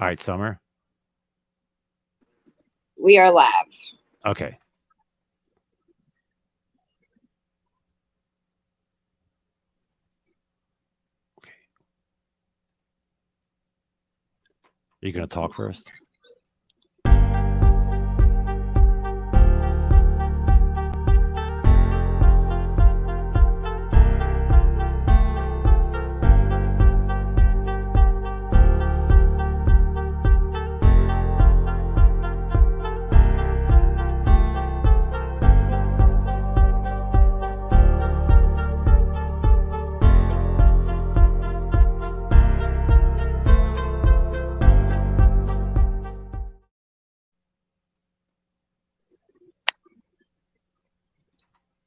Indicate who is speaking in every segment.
Speaker 1: All right, Summer.
Speaker 2: We are live.
Speaker 1: Okay. Okay. Are you going to talk first?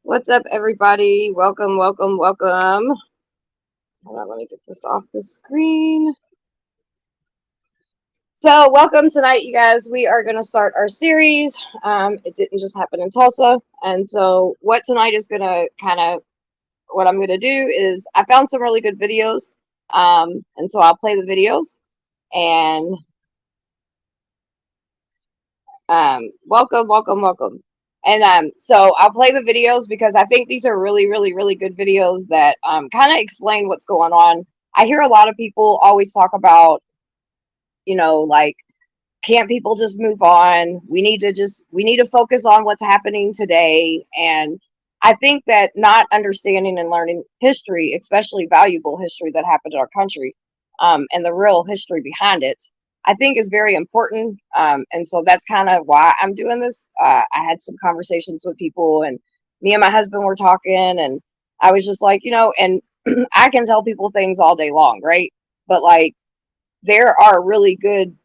Speaker 2: What's up, everybody? Welcome, welcome, welcome. Hold on, let me get this off the screen. So, welcome tonight, you guys. We are going to start our series. It didn't just happen in Tulsa. And so, what tonight is going to what I'm going to do is I found some really good videos. And so, I'll play the videos. And welcome, welcome, welcome. And so I'll play the videos because I think these are really, really, really good videos that kind of explain what's going on. I hear a lot of people always talk about, like, can't people just move on? We need to focus on what's happening today. And I think that not understanding and learning history, especially valuable history that happened in our country, and the real history behind it, I think is very important. And so that's kind of why I'm doing this. I had some conversations with people, and me and my husband were talking, and I was just like, and I can tell people things all day long, right? But like, there are really good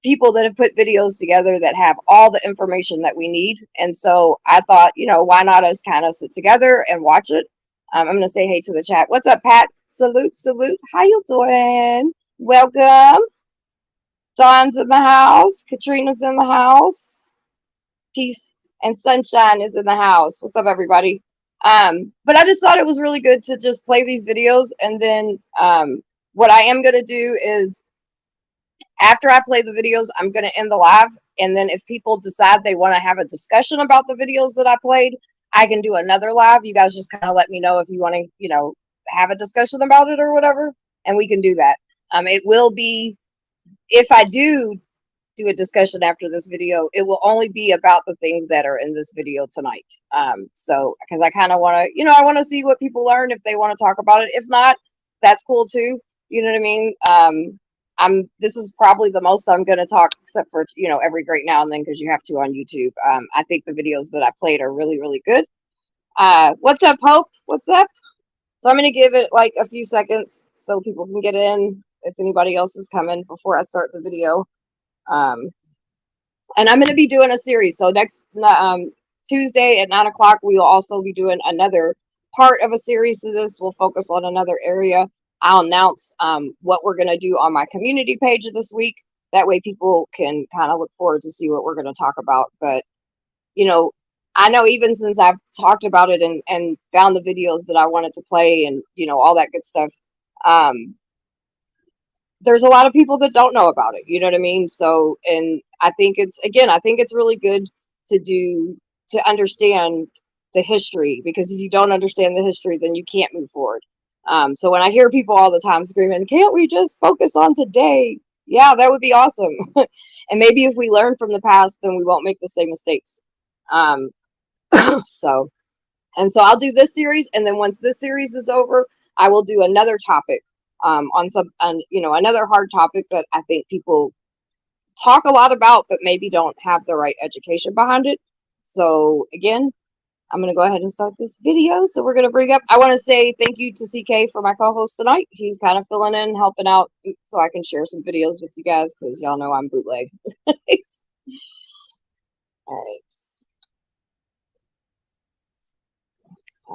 Speaker 2: people that have put videos together that have all the information that we need. And so I thought, why not us kind of sit together and watch it? I'm going to say hey to the chat. What's up, Pat? Salute, salute. How you doing? Welcome. Dawn's in the house. Katrina's in the house. Peace and sunshine is in the house. What's up, everybody? But I just thought it was really good to just play these videos. And then what I am going to do is after I play the videos, I'm going to end the live. And then if people decide they want to have a discussion about the videos that I played, I can do another live. You guys just kind of let me know if you want to, have a discussion about it or whatever. And we can do that. It will be, if I do a discussion after this video, it will only be about the things that are in this video tonight. So, because I kind of want to, I want to see what people learn if they want to talk about it. If not, that's cool too. You know what I mean? This is probably the most I'm going to talk, except for, every great now and then, because you have to on YouTube. I think the videos that I played are really, really good. What's up, Hope? What's up? So I'm going to give it like a few seconds so people can get in if anybody else is coming before I start the video. Um, and I'm going to be doing a series. So next Tuesday at 9 o'clock, we will also be doing another part of a series to this. We'll focus on another area. I'll announce what we're going to do on my community page this week. That way people can kind of look forward to see what we're going to talk about. But, I know even since I've talked about it and found the videos that I wanted to play and, all that good stuff, there's a lot of people that don't know about it. You know what I mean? So, and I think it's really good to understand the history, because if you don't understand the history, then you can't move forward. So when I hear people all the time screaming, can't we just focus on today? Yeah, that would be awesome. And maybe if we learn from the past, then we won't make the same mistakes. Um, so, and so I'll do this series. And then once this series is over, I will do another topic on another hard topic that I think people talk a lot about, but maybe don't have the right education behind it. So again, I'm going to go ahead and start this video. So we're going to bring up, I want to say thank you to CK for my co-host tonight. He's kind of filling in, helping out so I can share some videos with you guys, because y'all know I'm bootleg. All right.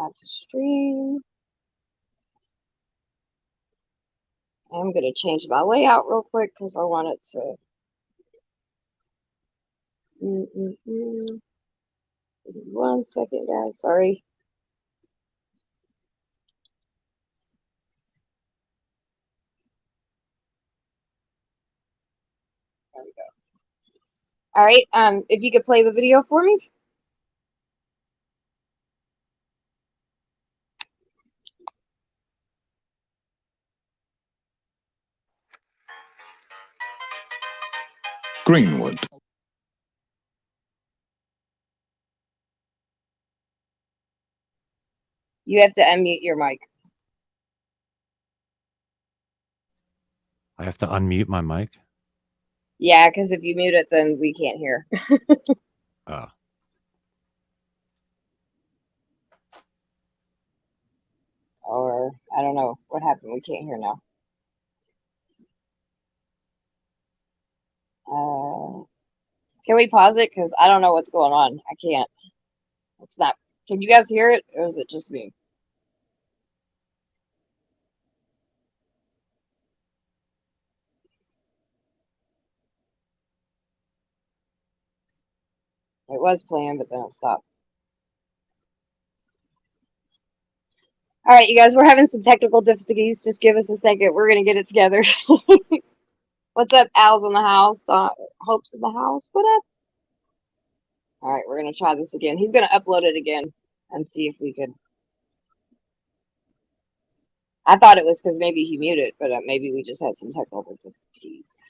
Speaker 2: Add to stream. I'm going to change my layout real quick because I want it to. One second, guys. Sorry. All right. If you could play the video for me.
Speaker 3: Greenwood.
Speaker 2: You have to unmute your mic.
Speaker 1: I have to unmute my mic.
Speaker 2: Yeah, because if you mute it, then we can't hear.
Speaker 1: Oh.
Speaker 2: Or I don't know what happened. We can't hear now. Can we pause it? Because I don't know what's going on. I can't. It's not. Can you guys hear it, or is it just me? It was playing, but then it stopped. All right, you guys, we're having some technical difficulties. Just give us a second. We're going to get it together. What's up? Al's in the house. Hope's in the house. What up? All right, we're going to try this again. He's going to upload it again and see if we could. I thought it was because maybe he muted, but maybe we just had some technical difficulties.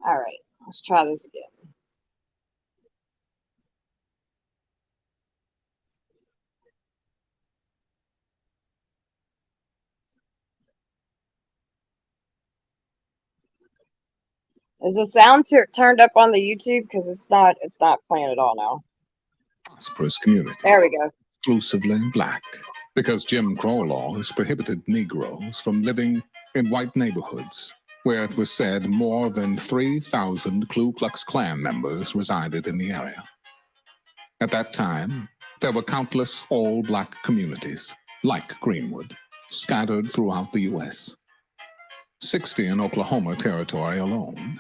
Speaker 2: All right, let's try this again. Is the sound turned up on the YouTube? Because it's not playing at all now.
Speaker 3: Prosperous community.
Speaker 2: There we go.
Speaker 3: Exclusively black. Because Jim Crow laws prohibited Negroes from living in white neighborhoods, where it was said more than 3,000 Ku Klux Klan members resided in the area. At that time, there were countless all-black communities, like Greenwood, scattered throughout the U.S. 60 in Oklahoma Territory alone.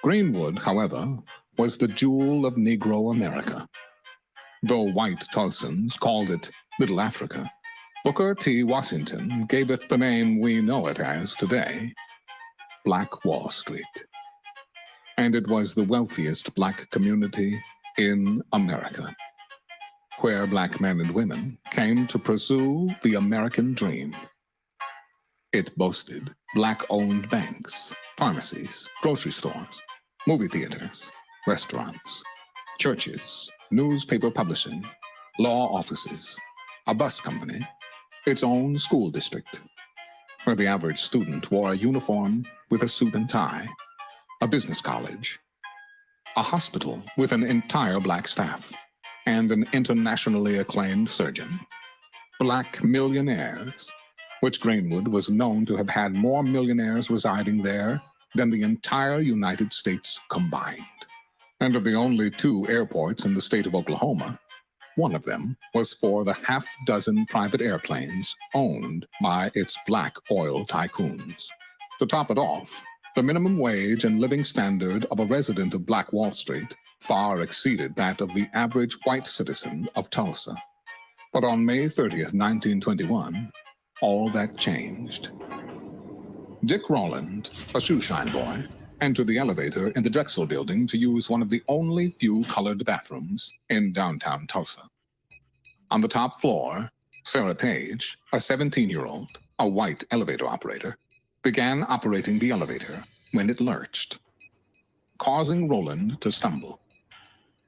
Speaker 3: Greenwood, however, was the jewel of Negro America. Though white Tulsans called it Middle Africa, Booker T. Washington gave it the name we know it as today, Black Wall Street. And it was the wealthiest black community in America, where black men and women came to pursue the American dream. It boasted black-owned banks, pharmacies, grocery stores, movie theaters, restaurants, churches, newspaper publishing, law offices, a bus company, its own school district, where the average student wore a uniform with a suit and tie, a business college, a hospital with an entire black staff, and an internationally acclaimed surgeon. Black millionaires, which Greenwood was known to have had more millionaires residing there than the entire United States combined. And of the only 2 airports in the state of Oklahoma, one of them was for the half-dozen private airplanes owned by its black oil tycoons. To top it off, the minimum wage and living standard of a resident of Black Wall Street far exceeded that of the average white citizen of Tulsa. But on May 30th, 1921, all that changed. Dick Rowland, a shoeshine boy, entered the elevator in the Drexel building to use one of the only few colored bathrooms in downtown Tulsa. On the top floor, Sarah Page, a 17-year-old, a white elevator operator, began operating the elevator when it lurched, causing Rowland to stumble.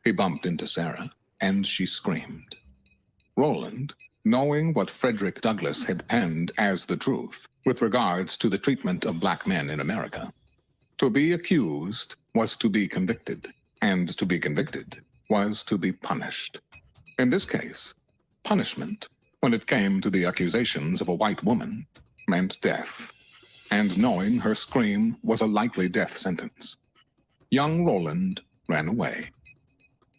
Speaker 3: He bumped into Sarah, and she screamed. Rowland, knowing what Frederick Douglass had penned as the truth with regards to the treatment of black men in America, to be accused was to be convicted, and to be convicted was to be punished. In this case, punishment, when it came to the accusations of a white woman, meant death, and knowing her scream was a likely death sentence. Young Rowland ran away.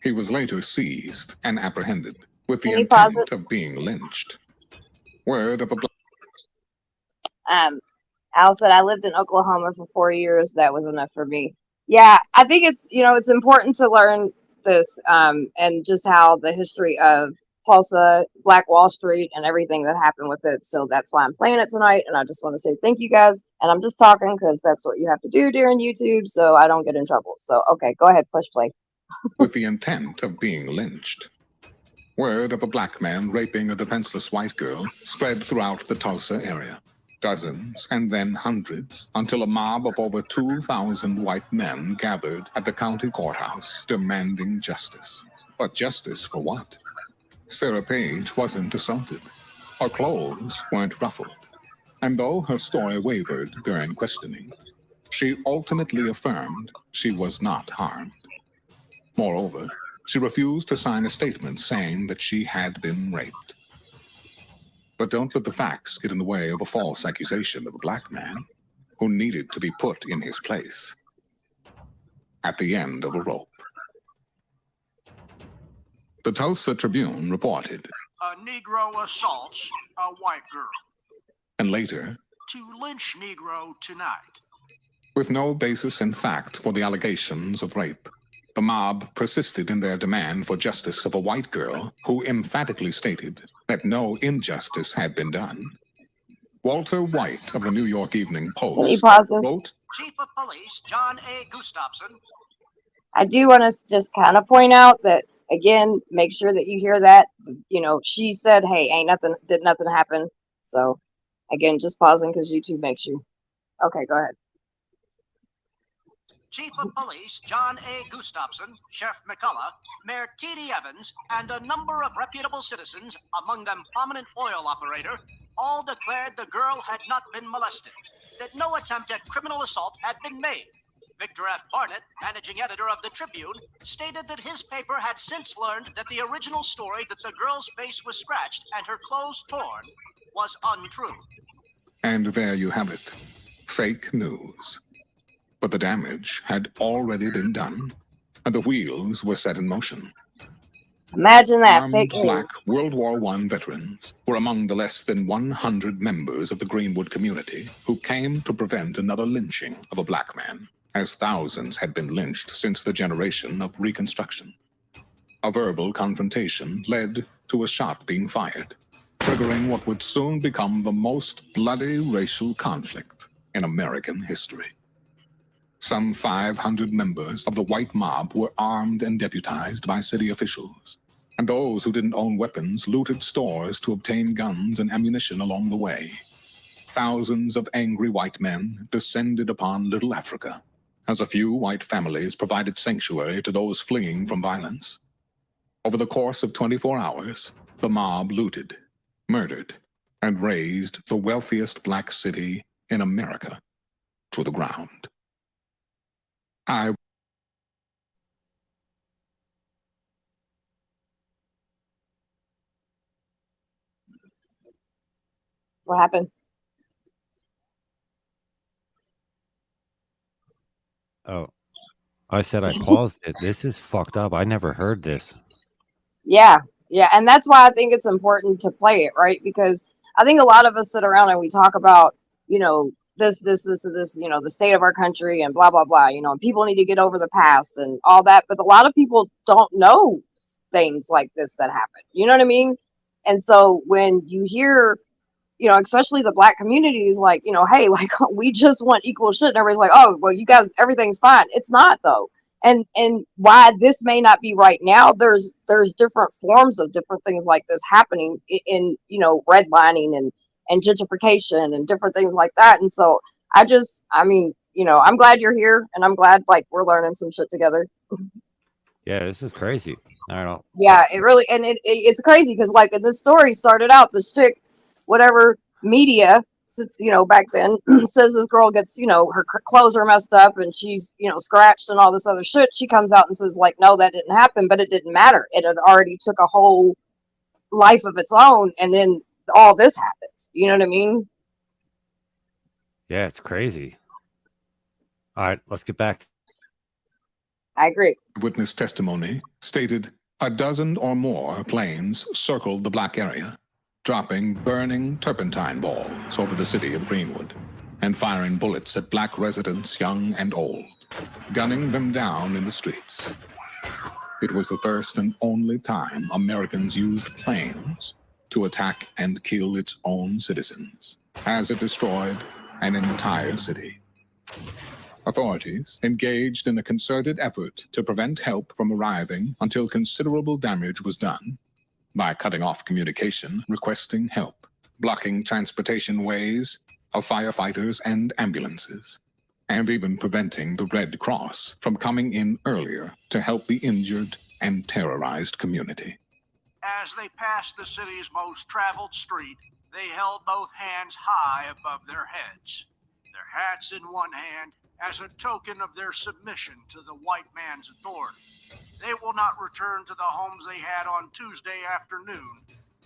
Speaker 3: He was later seized and apprehended with the intent of being lynched. Word of a
Speaker 2: Al said, I lived in Oklahoma for 4 years. That was enough for me. Yeah, I think it's important to learn this and just how the history of Tulsa, Black Wall Street, and everything that happened with it. So that's why I'm playing it tonight. And I just want to say thank you guys. And I'm just talking because that's what you have to do during YouTube so I don't get in trouble. So, okay, go ahead, push play.
Speaker 3: With the intent of being lynched. Word of a black man raping a defenseless white girl spread throughout the Tulsa area. Dozens and then hundreds until a mob of over 2,000 white men gathered at the county courthouse demanding justice. But justice for what? Sarah Page wasn't assaulted. Her clothes weren't ruffled. And though her story wavered during questioning, she ultimately affirmed she was not harmed. Moreover, she refused to sign a statement saying that she had been raped. But don't let the facts get in the way of a false accusation of a black man who needed to be put in his place at the end of a rope. The Tulsa Tribune reported,
Speaker 4: "A Negro assaults a white girl.
Speaker 3: and later,
Speaker 4: To lynch Negro tonight."
Speaker 3: with no basis in fact for the allegations of rape, the mob persisted in their demand for justice of a white girl who emphatically stated that no injustice had been done. Walter White of the New York Evening
Speaker 2: Can you
Speaker 3: Post
Speaker 2: pause this?
Speaker 3: wrote,
Speaker 4: Chief of Police John A. Gustafson.
Speaker 2: I do want to just kind of point out that, again, make sure that you hear that. You know, she said, hey, did nothing happen. So, again, just pausing because YouTube makes you. Okay, go ahead.
Speaker 4: Chief of Police John A. Gustafson, Sheriff McCullough, Mayor T.D. Evans, and a number of reputable citizens, among them prominent oil operator, all declared the girl had not been molested, that no attempt at criminal assault had been made. Victor F. Barnett, managing editor of the Tribune, stated that his paper had since learned that the original story that the girl's face was scratched and her clothes torn was untrue.
Speaker 3: and there you have it, fake news. But the damage had already been done, and the wheels were set in motion.
Speaker 2: Imagine that,
Speaker 3: Armed
Speaker 2: fake
Speaker 3: black
Speaker 2: news.
Speaker 3: World War I veterans were among the less than 100 members of the Greenwood community who came to prevent another lynching of a black man, as thousands had been lynched since the generation of Reconstruction. A verbal confrontation led to a shot being fired, triggering what would soon become the most bloody racial conflict in American history. Some 500 members of the white mob were armed and deputized by city officials, and those who didn't own weapons looted stores to obtain guns and ammunition along the way. Thousands of angry white men descended upon Little Africa, as a few white families provided sanctuary to those fleeing from violence. Over the course of 24 hours, the mob looted, murdered, and razed the wealthiest black city in America to the ground.
Speaker 2: What happened?
Speaker 1: Oh, I said I paused it. This is fucked up. I never heard this.
Speaker 2: Yeah, yeah. And that's why I think it's important to play it, right? Because I think a lot of us sit around and we talk about, you know, this, you know, the state of our country and blah, blah, blah. You know, people need to get over the past and all that. But a lot of people don't know things like this that happen. You know what I mean? And so when you hear, you know, especially the black community is like, you know, hey, like we just want equal shit. And everybody's like, oh, well, you guys, everything's fine. It's not though. And why this may not be right now, there's different forms of different things like this happening in you know, redlining and gentrification and different things like that. And so I mean, you know, I'm glad you're here and I'm glad like we're learning some shit together.
Speaker 1: Yeah, this is crazy. I don't know.
Speaker 2: Yeah, it really, and it's crazy because like this story started out, this chick, whatever media, you know, back then says this girl gets, you know, her clothes are messed up and she's, you know, scratched and all this other shit. She comes out and says like, no, that didn't happen, but it didn't matter. It had already took a whole life of its own, and then all this happens. You know what I mean?
Speaker 1: Yeah, it's crazy. All right, let's get back.
Speaker 2: I agree.
Speaker 3: Witness testimony stated a dozen or more planes circled the black area, dropping burning turpentine balls over the city of Greenwood and firing bullets at black residents young and old, gunning them down in the streets. It was the first and only time Americans used planes to attack and kill its own citizens, as it destroyed an entire city. Authorities engaged in a concerted effort to prevent help from arriving until considerable damage was done by cutting off communication, requesting help, blocking transportation ways of firefighters and ambulances, and even preventing the Red Cross from coming in earlier to help the injured and terrorized community.
Speaker 4: As they passed the city's most traveled street, they held both hands high above their heads, their hats in one hand as a token of their submission to the white man's authority. They will not return to the homes they had on Tuesday afternoon,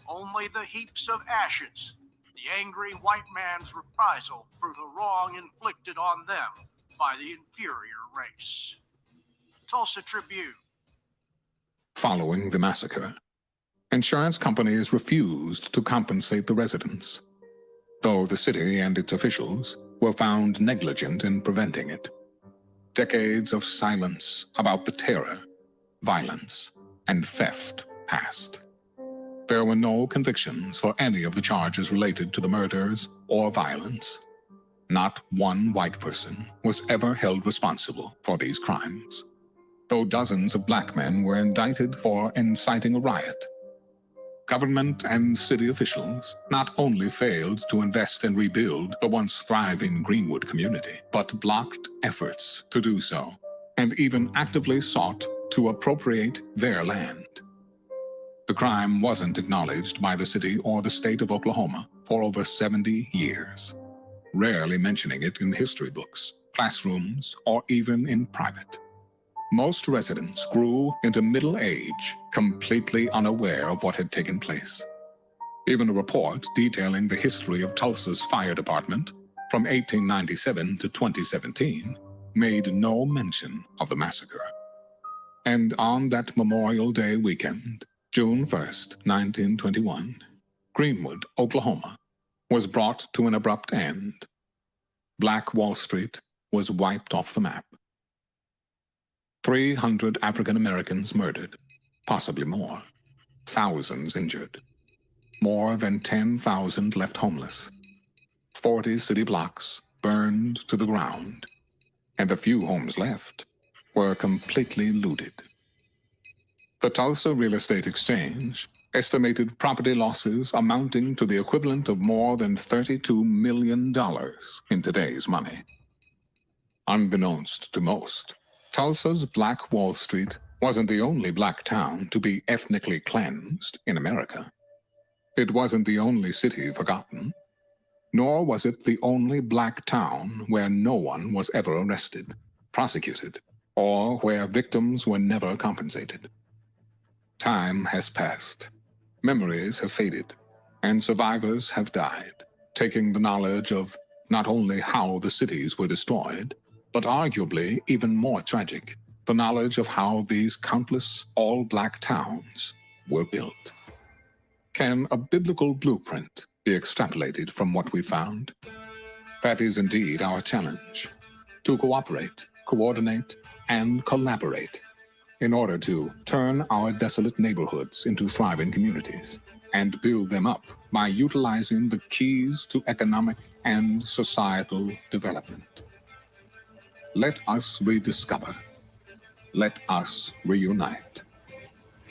Speaker 4: only the heaps of ashes, the angry white man's reprisal for the wrong inflicted on them by the inferior race. Tulsa Tribune.
Speaker 3: Following the massacre, insurance companies refused to compensate the residents, though the city and its officials were found negligent in preventing it. Decades of silence about the terror, violence, and theft passed. There were no convictions for any of the charges related to the murders or violence. Not one white person was ever held responsible for these crimes, though dozens of black men were indicted for inciting a riot. Government and city officials not only failed to invest and rebuild the once thriving Greenwood community, but blocked efforts to do so, and even actively sought to appropriate their land. The crime wasn't acknowledged by the city or the state of Oklahoma for over 70 years, rarely mentioning it in history books, classrooms, or even in private. Most residents grew into middle age, completely unaware of what had taken place. Even a report detailing the history of Tulsa's fire department from 1897 to 2017 made no mention of the massacre. And on that Memorial Day weekend, June 1st, 1921, Greenwood, Oklahoma, was brought to an abrupt end. Black Wall Street was wiped off the map. 300 African Americans murdered, possibly more, thousands injured, more than 10,000 left homeless, 40 city blocks burned to the ground, and the few homes left were completely looted. The Tulsa Real Estate Exchange estimated property losses amounting to the equivalent of more than $32 million in today's money. Unbeknownst to most, Tulsa's Black Wall Street wasn't the only black town to be ethnically cleansed in America. It wasn't the only city forgotten, nor was it the only black town where no one was ever arrested, prosecuted, or where victims were never compensated. Time has passed, memories have faded, and survivors have died, taking the knowledge of not only how the cities were destroyed, but arguably even more tragic, the knowledge of how these countless all-black towns were built. Can a biblical blueprint be extrapolated from what we found? That is indeed our challenge, to cooperate, coordinate, and collaborate in order to turn our desolate neighborhoods into thriving communities and build them up by utilizing the keys to economic and societal development. Let us rediscover, let us reunite,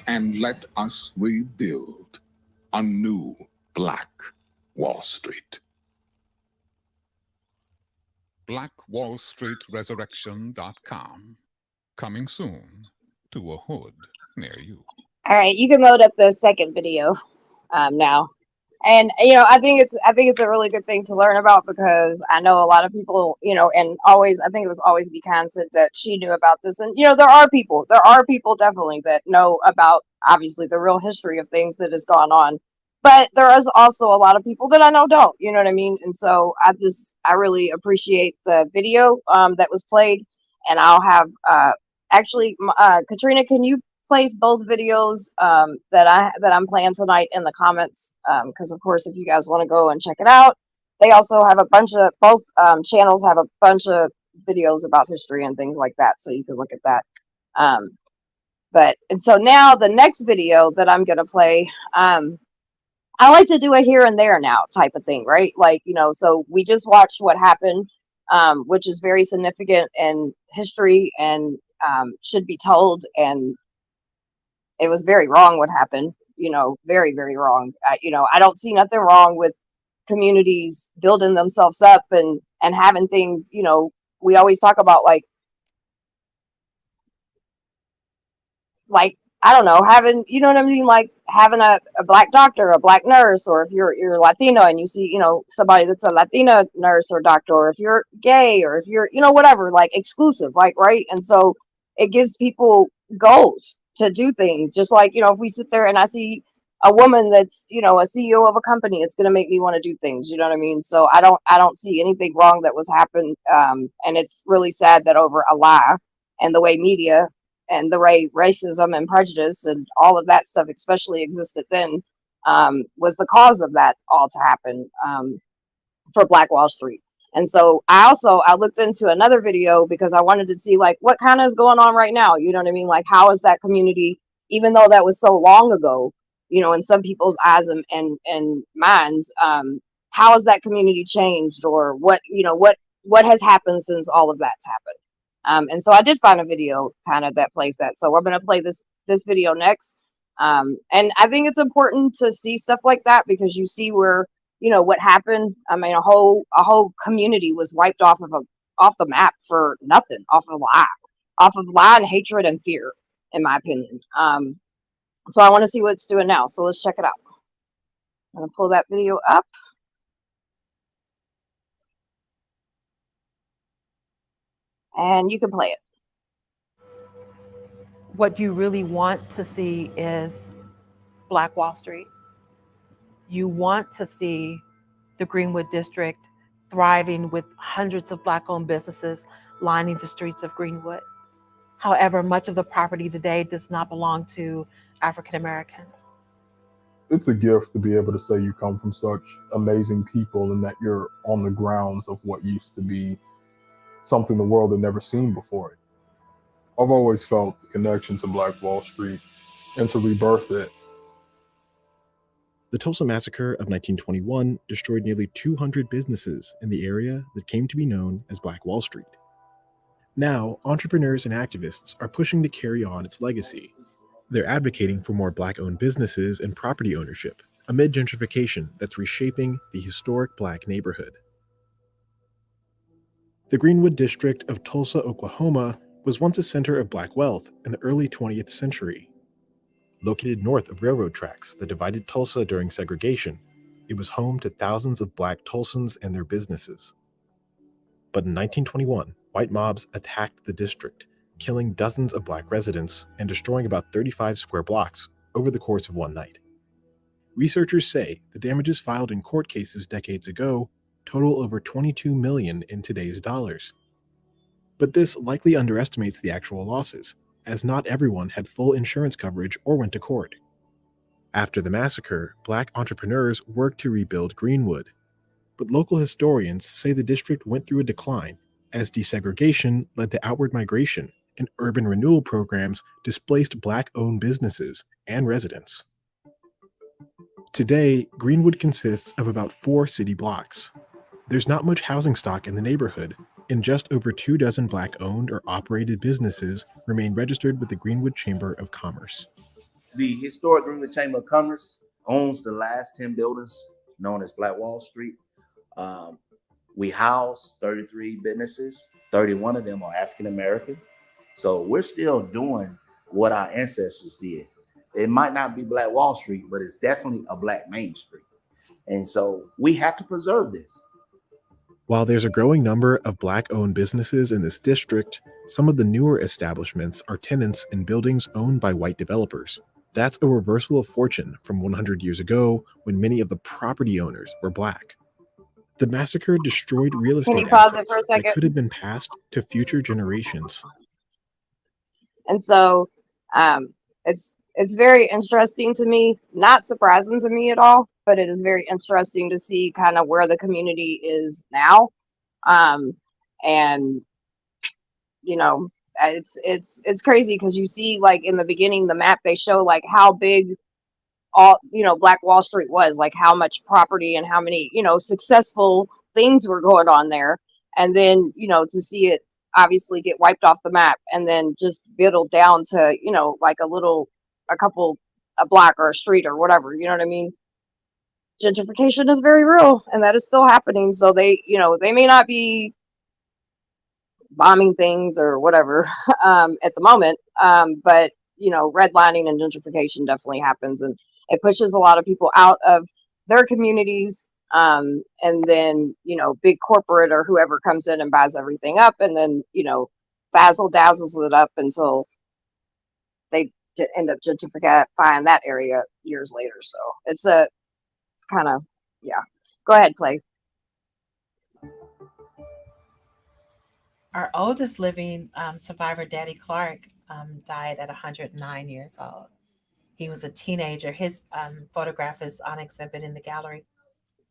Speaker 3: and let us rebuild a new Black Wall Street. BlackWallStreetResurrection.com. Coming soon to a hood near you.
Speaker 2: All right, you can load up the second video now. And I think it's a really good thing to learn about, because I know a lot of people, and always, I think it was Always Be Kind said that she knew about this, and there are people definitely that know about, obviously, the real history of things that has gone on, but there is also a lot of people that I know don't, you know what I mean? And so I really appreciate the video that was played, and I'll have actually Katrina, can you place both videos that I'm playing tonight in the comments, because of course if you guys want to go and check it out, they also have a bunch of, both channels have a bunch of videos about history and things like that, so you can look at that. But and so now the next video that I'm gonna play, I like to do a here and there now type of thing, right? Like, you know, so we just watched what happened, which is very significant in history and should be told. And it was very wrong what happened, you know, very, very wrong. You know, I don't see nothing wrong with communities building themselves up and having things, you know, we always talk about like I don't know, having, you know what I mean, like having a black doctor, a black nurse, or if you're Latino and you see, you know, somebody that's a Latina nurse or doctor, or if you're gay, or if you're, you know, whatever, like exclusive, like, right? And so it gives people goals to do things. Just like, you know, if we sit there and I see a woman that's, you know, a CEO of a company, it's gonna make me want to do things, you know what I mean? So I don't see anything wrong that was happened. And it's really sad that over a lie and the way media and the way racism and prejudice and all of that stuff especially existed then, was the cause of that all to happen, for Black Wall Street. And so I looked into another video because I wanted to see like what kind of is going on right now, you know what I mean, like how is that community, even though that was so long ago, you know, in some people's eyes and minds, how has that community changed, or what, you know, what has happened since all of that's happened. And so I did find a video kind of that plays that. So we're going to play this video next. And I think it's important to see stuff like that because you see where, you know, what happened. I mean, a whole community was wiped off the map for nothing, off of lie and hatred and fear, in my opinion. So I want to see what it's doing now. So let's check it out. I'm going to pull that video up. And you can play it.
Speaker 5: What you really want to see is Black Wall Street. You want to see the Greenwood District thriving with hundreds of Black-owned businesses lining the streets of Greenwood. However, much of the property today does not belong to African Americans.
Speaker 6: It's a gift to be able to say you come from such amazing people and that you're on the grounds of what used to be something the world had never seen before. I've always felt the connection to Black Wall Street and to rebirth it.
Speaker 7: The Tulsa Massacre of 1921 destroyed nearly 200 businesses in the area that came to be known as Black Wall Street. Now, entrepreneurs and activists are pushing to carry on its legacy. They're advocating for more Black-owned businesses and property ownership amid gentrification that's reshaping the historic Black neighborhood. The Greenwood District of Tulsa, Oklahoma, was once a center of Black wealth in the early 20th century. Located north of railroad tracks that divided Tulsa during segregation, it was home to thousands of Black Tulsans and their businesses. But in 1921, white mobs attacked the district, killing dozens of Black residents and destroying about 35 square blocks over the course of one night. Researchers say the damages filed in court cases decades ago total over $22 million in today's dollars. But this likely underestimates the actual losses, as not everyone had full insurance coverage or went to court. After the massacre, Black entrepreneurs worked to rebuild Greenwood, but local historians say the district went through a decline as desegregation led to outward migration and urban renewal programs displaced Black-owned businesses and residents. Today, Greenwood consists of about 4 city blocks. There's not much housing stock in the neighborhood, and just over 24 Black-owned or operated businesses remain registered with the Greenwood Chamber of Commerce.
Speaker 8: The historic Greenwood Chamber of Commerce owns the last 10 buildings known as Black Wall Street. We house 33 businesses. 31 of them are African American. So we're still doing what our ancestors did. It might not be Black Wall Street, but it's definitely a Black Main Street. And so we have to preserve this.
Speaker 7: While there's a growing number of Black-owned businesses in this district, some of the newer establishments are tenants in buildings owned by white developers. That's a reversal of fortune from 100 years ago when many of the property owners were Black. The massacre destroyed real
Speaker 2: Can you
Speaker 7: estate
Speaker 2: pause it
Speaker 7: assets
Speaker 2: for a
Speaker 7: that
Speaker 2: second?
Speaker 7: could have been passed to future generations.
Speaker 2: And so it's very interesting to me, not surprising to me at all, but it is very interesting to see kind of where the community is now. And, you know, it's crazy because you see, like, in the beginning, the map, they show like how big all, Black Wall Street was, like how much property and how many, successful things were going on there. And then, to see it obviously get wiped off the map and then just whittled down to, like a block or a street or whatever, you know what I mean? Gentrification is very real, and that is still happening. So they may not be bombing things or whatever at the moment, but redlining and gentrification definitely happens, and it pushes a lot of people out of their communities. And then big corporate or whoever comes in and buys everything up, and then fazzle dazzles it up until they end up gentrifying that area years later. So it's kind of, yeah. Go ahead, play.
Speaker 5: Our oldest living survivor, Daddy Clark, died at 109 years old. He was a teenager. His photograph is on exhibit in the gallery.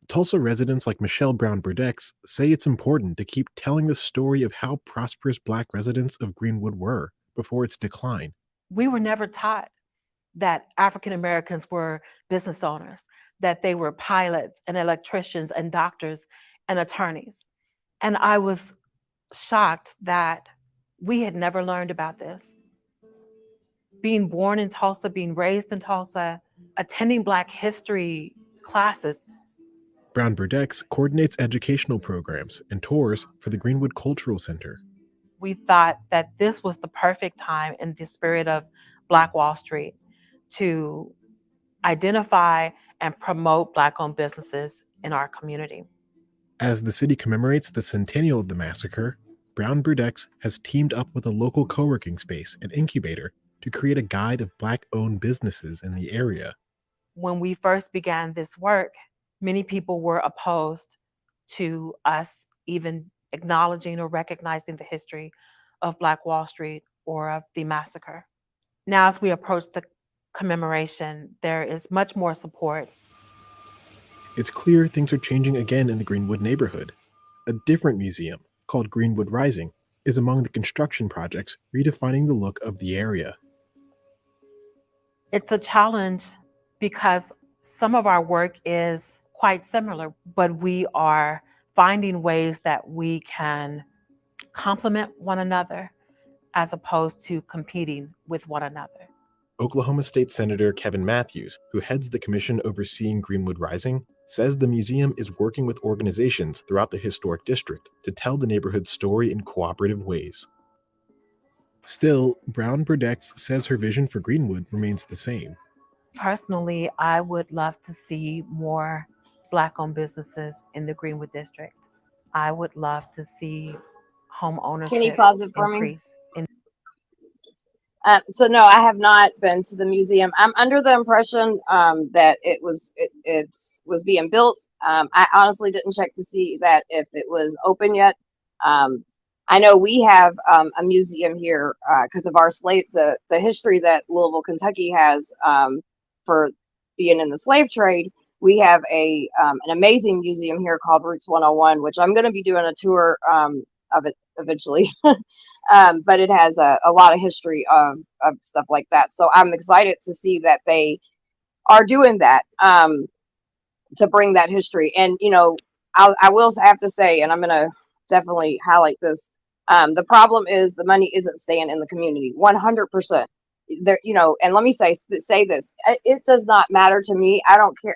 Speaker 7: Tulsa residents like Michelle Brown Burdex say it's important to keep telling the story of how prosperous Black residents of Greenwood were before its decline.
Speaker 5: We were never taught that African Americans were business owners, that they were pilots and electricians and doctors and attorneys. And I was shocked that we had never learned about this. Being born in Tulsa, being raised in Tulsa, attending Black history classes.
Speaker 7: Brown Burdex coordinates educational programs and tours for the Greenwood Cultural Center.
Speaker 5: We thought that this was the perfect time in the spirit of Black Wall Street to identify and promote Black-owned businesses in our community.
Speaker 7: As the city commemorates the centennial of the massacre, Brown Burdex has teamed up with a local co-working space and incubator to create a guide of Black-owned businesses in the area.
Speaker 5: When we first began this work, many people were opposed to us even acknowledging or recognizing the history of Black Wall Street or of the massacre. Now, as we approach the commemoration, there is much more support.
Speaker 7: It's clear things are changing again in the Greenwood neighborhood. A different museum, called Greenwood Rising, is among the construction projects redefining the look of the area.
Speaker 5: It's a challenge because some of our work is quite similar, but we are finding ways that we can complement one another as opposed to competing with one another.
Speaker 7: Oklahoma State Senator Kevin Matthews, who heads the commission overseeing Greenwood Rising, says the museum is working with organizations throughout the historic district to tell the neighborhood's story in cooperative ways. Still, Brown Burdex says her vision for Greenwood remains the same.
Speaker 5: Personally, I would love to see more Black-owned businesses in the Greenwood district. I would love to see home ownership
Speaker 2: Can you pause it for me?
Speaker 5: increase.
Speaker 2: So no, I have not been to the museum. I'm under the impression that it was being built. I honestly didn't check to see that if it was open yet. I know we have a museum here because of our the history that Louisville, Kentucky has for being in the slave trade. We have an amazing museum here called Roots 101, which I'm going to be doing a tour of it eventually. But it has a lot of history of stuff like that. So I'm excited to see that they are doing that to bring that history. And, I will have to say, and I'm going to definitely highlight this, the problem is the money isn't staying in the community 100%. There, and let me say this, it does not matter to me. I don't care.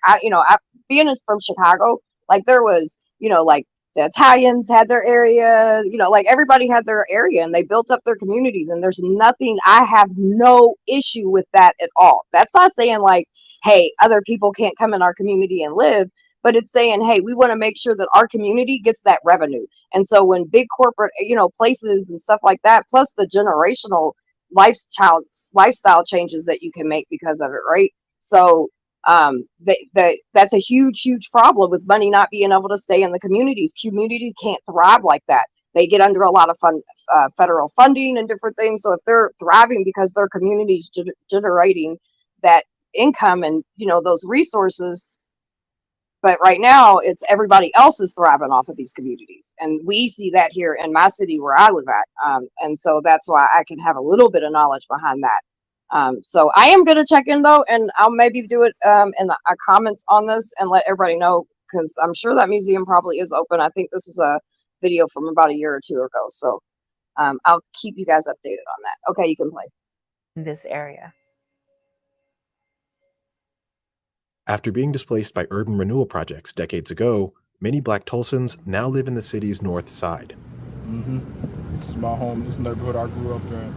Speaker 2: Being from Chicago, like there was, like the Italians had their area, like everybody had their area and they built up their communities, and there's nothing, I have no issue with that at all. That's not saying like, hey, other people can't come in our community and live, but it's saying, hey, we want to make sure that our community gets that revenue. And so when big corporate, places and stuff like that, plus the generational lifestyle changes that you can make because of it, right? So that's a huge problem with money not being able to stay in the communities. Communities can't thrive like that. They get under a lot of federal funding and different things. So if they're thriving because their communities generating that income and those resources, But right now, it's everybody else is thriving off of these communities, and we see that here in my city where I live at. And so that's why I can have a little bit of knowledge behind that. So I am going to check in though, and I'll maybe do it in the comments on this and let everybody know, because I'm sure that museum probably is open. I think this is a video from about a year or two ago. So I'll keep you guys updated on that. Okay, you can play.
Speaker 5: In this area.
Speaker 7: After being displaced by urban renewal projects decades ago, many Black Tulsans now live in the city's north side.
Speaker 6: This is my home. This is the neighborhood I grew up in.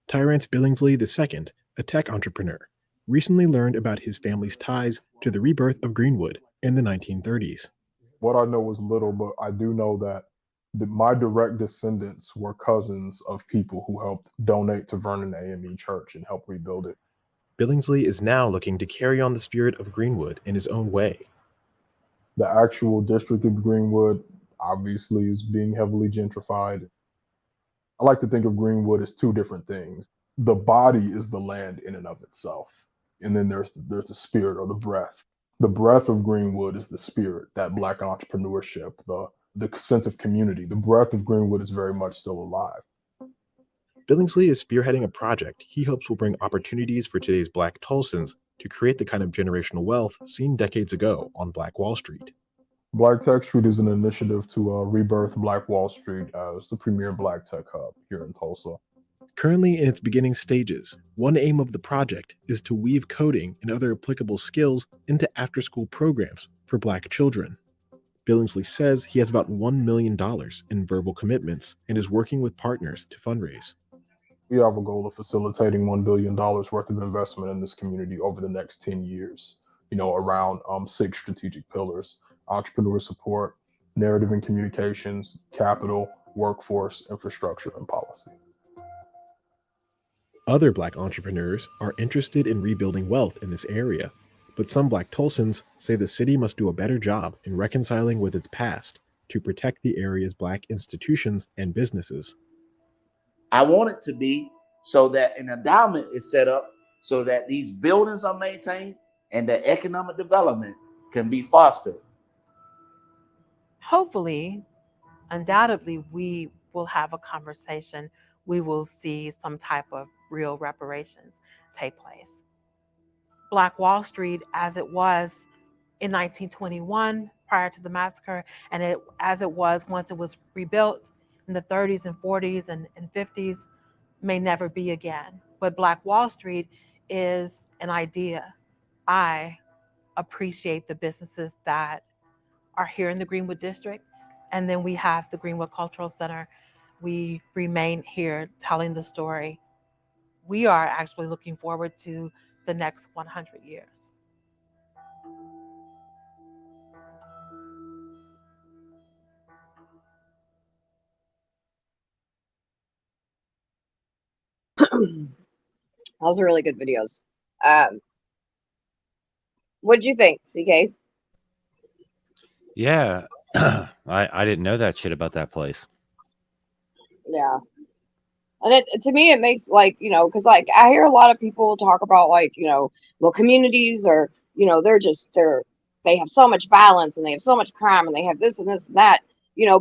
Speaker 7: Tyrance Billingsley II, a tech entrepreneur, recently learned about his family's ties to the rebirth of Greenwood in the 1930s.
Speaker 6: What I know is little, but I do know that my direct descendants were cousins of people who helped donate to Vernon AME Church and help rebuild it.
Speaker 7: Billingsley is now looking to carry on the spirit of Greenwood in his own way.
Speaker 6: The actual district of Greenwood obviously is being heavily gentrified. I like to think of Greenwood as two different things. The body is the land in and of itself, and then there's the spirit or the breath. The breath of Greenwood is the spirit, that Black entrepreneurship, the sense of community. The breath of Greenwood is very much still alive.
Speaker 7: Billingsley is spearheading a project he hopes will bring opportunities for today's Black Tulsans to create the kind of generational wealth seen decades ago on Black Wall Street.
Speaker 6: Black Tech Street is an initiative to rebirth Black Wall Street as the premier Black tech hub here in Tulsa.
Speaker 7: Currently in its beginning stages, one aim of the project is to weave coding and other applicable skills into after-school programs for Black children. Billingsley says he has about $1 million in verbal commitments and is working with partners to fundraise.
Speaker 6: We have a goal of facilitating $1 billion worth of investment in this community over the next 10 years, around 6 strategic pillars: entrepreneur support, narrative and communications, capital, workforce, infrastructure, and policy.
Speaker 7: Other Black entrepreneurs are interested in rebuilding wealth in this area, but some Black Tulsans say the city must do a better job in reconciling with its past to protect the area's Black institutions and businesses.
Speaker 8: I want it to be so that an endowment is set up so that these buildings are maintained and the economic development can be fostered.
Speaker 5: Hopefully, undoubtedly, we will have a conversation. We will see some type of real reparations take place. Black Wall Street, as it was in 1921 prior to the massacre, and as it was once it was rebuilt in the 30s and 40s and 50s, may never be again. But Black Wall Street is an idea. I appreciate the businesses that are here in the Greenwood District. And then we have the Greenwood Cultural Center. We remain here telling the story. We are actually looking forward to the next 100 years.
Speaker 2: Those are really good videos. What'd you think, CK?
Speaker 1: Yeah, I didn't know that shit about that place.
Speaker 2: Yeah. And to me, it makes because I hear a lot of people talk about well, communities are, they have so much violence and they have so much crime and they have this and this and that,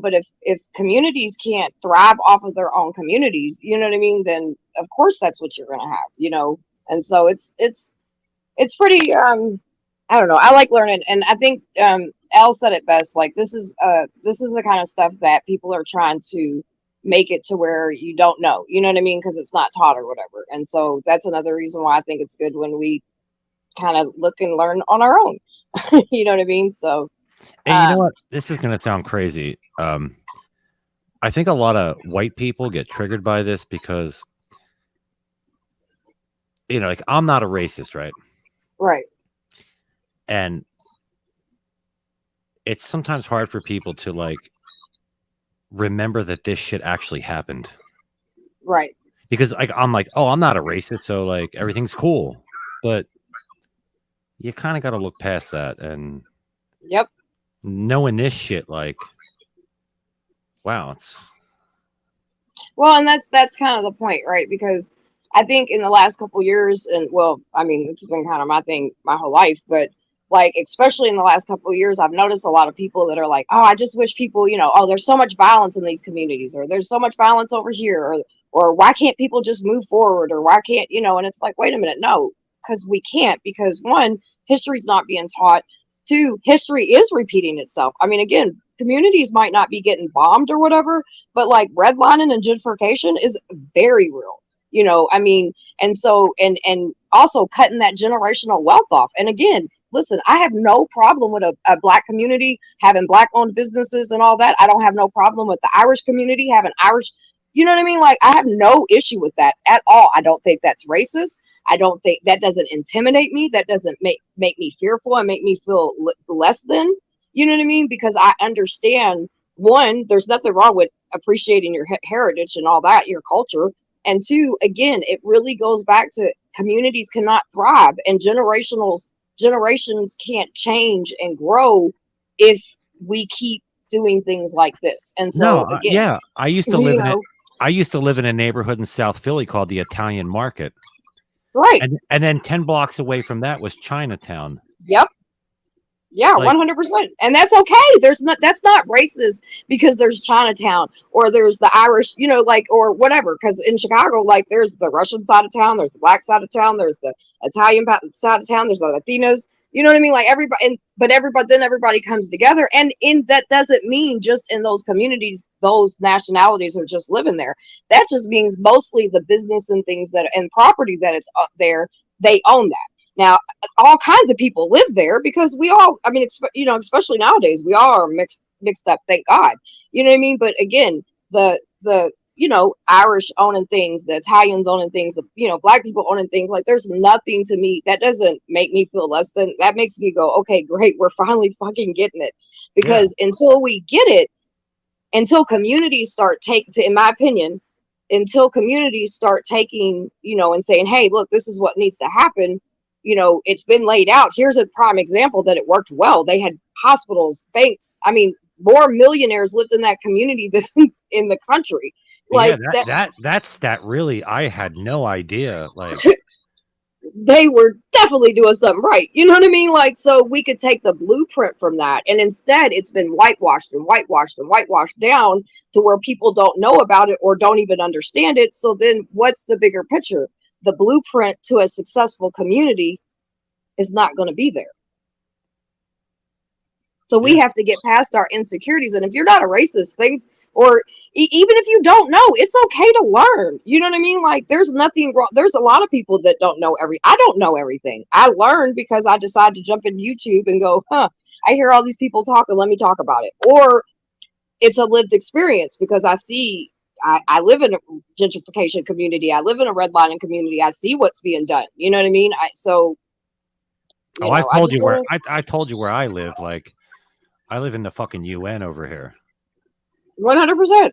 Speaker 2: but if communities can't thrive off of their own communities, you know what I mean? Then of course that's what you're going to have, and so it's pretty, I don't know. I like learning. And I think, Elle said it best. This is the kind of stuff that people are trying to make it to where you don't know, you know what I mean? Because it's not taught or whatever. And so that's another reason why I think it's good when we kind of look and learn on our own. You know what I mean? So,
Speaker 1: and you know what? This is going to sound crazy. I think a lot of white people get triggered by this because, I'm not a racist, right?
Speaker 2: Right.
Speaker 1: And it's sometimes hard for people to remember that this shit actually happened.
Speaker 2: Right.
Speaker 1: Because I'm oh, I'm not a racist, so everything's cool. But you kind of got to look past that and
Speaker 2: yep.
Speaker 1: Knowing this shit, wow, it's
Speaker 2: well, and that's kind of the point, right? Because I think in the last couple years, and well, I mean, it's been kind of my thing my whole life, but like, especially in the last couple of years, I've noticed a lot of people that are like, oh, I just wish people, oh, there's so much violence in these communities, or there's so much violence over here, or why can't people just move forward, or why can't, and it's like, wait a minute, no, because we can't, because one, history's not being taught. Two, history is repeating itself. I mean, again, communities might not be getting bombed or whatever, but like redlining and gentrification is very real. I mean, and so, and also cutting that generational wealth off. And again, listen, I have no problem with a Black community having Black owned businesses and all that. I don't have no problem with the Irish community having Irish, you know what I mean? Like, I have no issue with that at all. I don't think that's racist. I don't think that doesn't intimidate me. That doesn't make me fearful and make me feel less than, you know what I mean? Because I understand, one, there's nothing wrong with appreciating your heritage and all that, your culture. And two, again, it really goes back to communities cannot thrive and generations can't change and grow if we keep doing things like this. And so again,
Speaker 1: yeah, I used to live in a neighborhood in South Philly called the Italian Market.
Speaker 2: Right.
Speaker 1: And then 10 blocks away from that was Chinatown.
Speaker 2: Yep. Yeah, 100%. And that's okay. That's not racist because there's Chinatown or there's the Irish, or whatever. Because in Chicago, like, there's the Russian side of town, there's the Black side of town, there's the Italian side of town, there's the Latinos. You know what I mean? Like, everybody, but then everybody comes together. And that doesn't mean just in those communities, those nationalities are just living there. That just means mostly the business and things and property that it's up there, they own that. Now, all kinds of people live there because we all, I mean, especially nowadays, we all are mixed up, thank God. You know what I mean? But again, the Irish owning things, the Italians owning things, the, Black people owning things, like, there's nothing to me that doesn't make me feel less than, that makes me go, okay, great, we're finally fucking getting it. Because until we get it, until communities start in my opinion, until communities start taking, and saying, hey, look, this is what needs to happen. It's been laid out. Here's a prime example that it worked well. They had hospitals, banks. I mean, more millionaires lived in that community than in the country. Like,
Speaker 1: that stat really, I had no idea. Like,
Speaker 2: they were definitely doing something right. You know what I mean? Like, so we could take the blueprint from that. And instead it's been whitewashed and whitewashed and whitewashed down to where people don't know about it or don't even understand it. So then what's the bigger picture? The blueprint to a successful community is not going to be there. So we have to get past our insecurities. And if you're not a racist, or even if you don't know, it's okay to learn. You know what I mean? Like, there's nothing wrong. There's a lot of people that don't know I don't know everything. I learned because I decided to jump into YouTube and go, I hear all these people talking, let me talk about it. Or it's a lived experience because I live in a gentrification community. I live in a redlining community. I see what's being done. You know what I mean? I told
Speaker 1: you where I live. Like, I live in the fucking UN over here.
Speaker 2: 100%.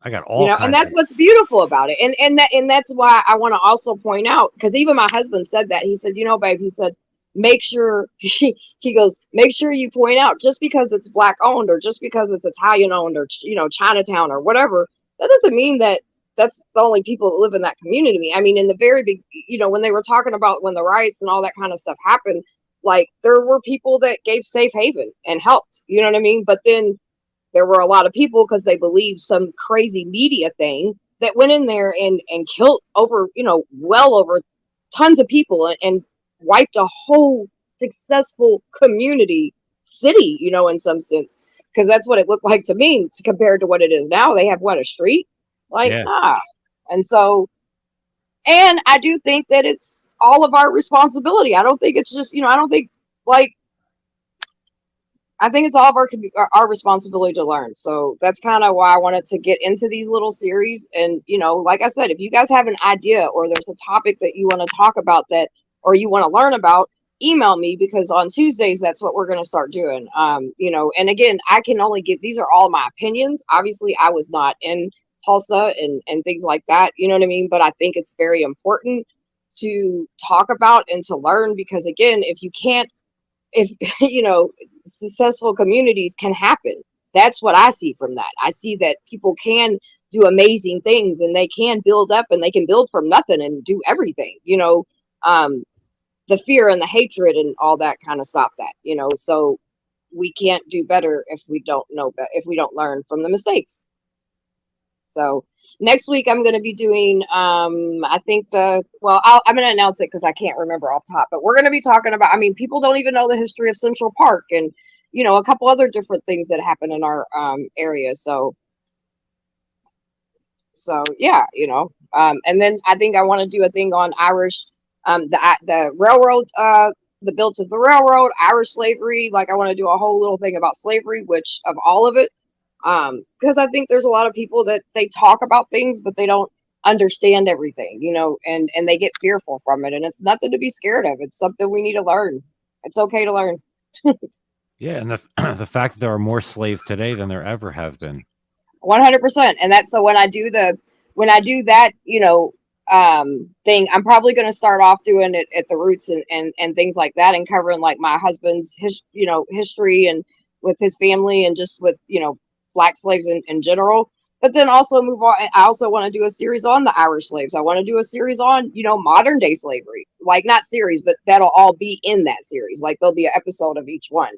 Speaker 1: I got all
Speaker 2: and that's what's beautiful about it. And that's why I want to also point out, because even my husband said that. He said, babe, he said, make sure he goes, make sure you point out, just because it's Black owned or just because it's Italian owned or Chinatown or whatever, that doesn't mean that that's the only people that live in that community. I mean, in the very big, when they were talking about when the riots and all that kind of stuff happened, like, there were people that gave safe haven and helped, you know what I mean? But then there were a lot of people, because they believed some crazy media thing, that went in there and killed over, well over tons of people and wiped a whole successful city, in some sense. Because that's what it looked like to me, compared to what it is now. They have a street? Like, nah. And so, and I do think that it's all of our responsibility. I don't think it's just, I think it's all of our responsibility to learn. So that's kind of why I wanted to get into these little series. And, like I said, if you guys have an idea or there's a topic that you want to talk about or you want to learn about, email me, because on Tuesdays, that's what we're going to start doing. And again, I can only these are all my opinions. Obviously, I was not in Tulsa and things like that. You know what I mean? But I think it's very important to talk about and to learn, because again, if successful communities can happen. That's what I see from that. I see that people can do amazing things, and they can build up, and they can build from nothing and do everything, you know. The fear and the hatred and all that kind of stop that, you know. So we can't do better if we don't know, if we don't learn from the mistakes. So next week I'm going to be doing, I think I'm going to announce it because I can't remember off top, but we're going to be talking about, I mean, people don't even know the history of Central Park, and, you know, a couple other different things that happen in our area. So yeah, you know, and then I think I want to do a thing on Irish, the railroad, the built of the railroad, Irish slavery. Like, I want to do a whole little thing about slavery, which of all of it, because I think there's a lot of people that they talk about things, but they don't understand everything, you know, and they get fearful from it, and it's nothing to be scared of. It's something we need to learn. It's okay to learn.
Speaker 1: Yeah, and the the fact that there are more slaves today than there ever have been.
Speaker 2: 100%. And that's, so when I do that, you know, thing, I'm probably going to start off doing it at the roots and things like that, and covering like my husband's history and with his family, and just with, you know, black slaves in general. But then also move on. I also want to do a series on the Irish slaves. I want to do a series on, you know, modern day slavery, like, not series, but that'll all be in that series. Like, there'll be an episode of each one.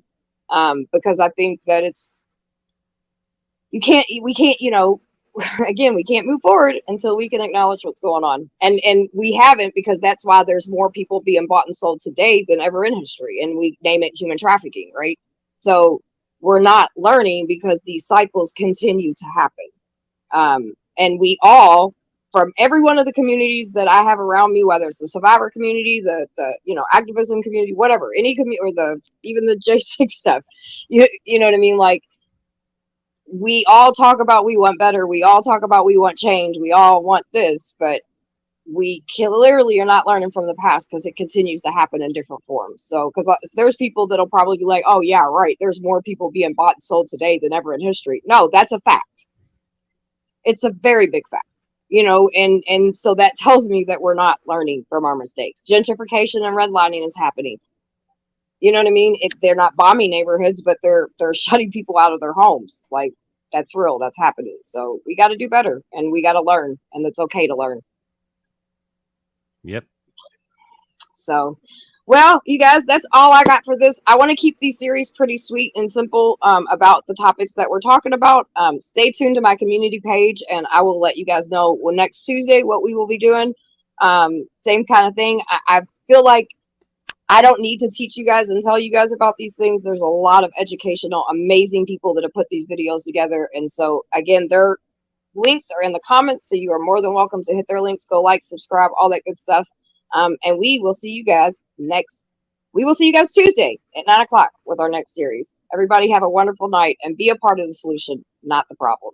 Speaker 2: Because I think that we can't, you know, again, we can't move forward until we can acknowledge what's going on. And we haven't, because that's why there's more people being bought and sold today than ever in history. And we name it human trafficking, right? So we're not learning because these cycles continue to happen. And we all, from every one of the communities that I have around me, whether it's the survivor community, the you know, activism community, whatever, any community, or even the J6 stuff, you know what I mean? Like, we all talk about we want better. We all talk about we want change. We all want this, but we clearly are not learning from the past, because it continues to happen in different forms. So, because there's people that'll probably be like, oh yeah, right, there's more people being bought and sold today than ever in history. No, that's a fact. It's a very big fact, you know, and so that tells me that we're not learning from our mistakes. Gentrification and redlining is happening. You know what I mean? If they're not bombing neighborhoods, but they're shutting people out of their homes. Like, that's real. That's happening. So we got to do better, and we got to learn, and it's okay to learn.
Speaker 1: Yep.
Speaker 2: So, well, you guys, that's all I got for this. I want to keep these series pretty sweet and simple, about the topics that we're talking about. Stay tuned to my community page, and I will let you guys know next Tuesday what we will be doing. Same kind of thing. I feel like I don't need to teach you guys and tell you guys about these things. There's a lot of educational, amazing people that have put these videos together. And so, again, their links are in the comments, so you are more than welcome to hit their links, go like, subscribe, all that good stuff. And we will see you guys Tuesday at 9 o'clock with our next series. Everybody have a wonderful night, and be a part of the solution, not the problem.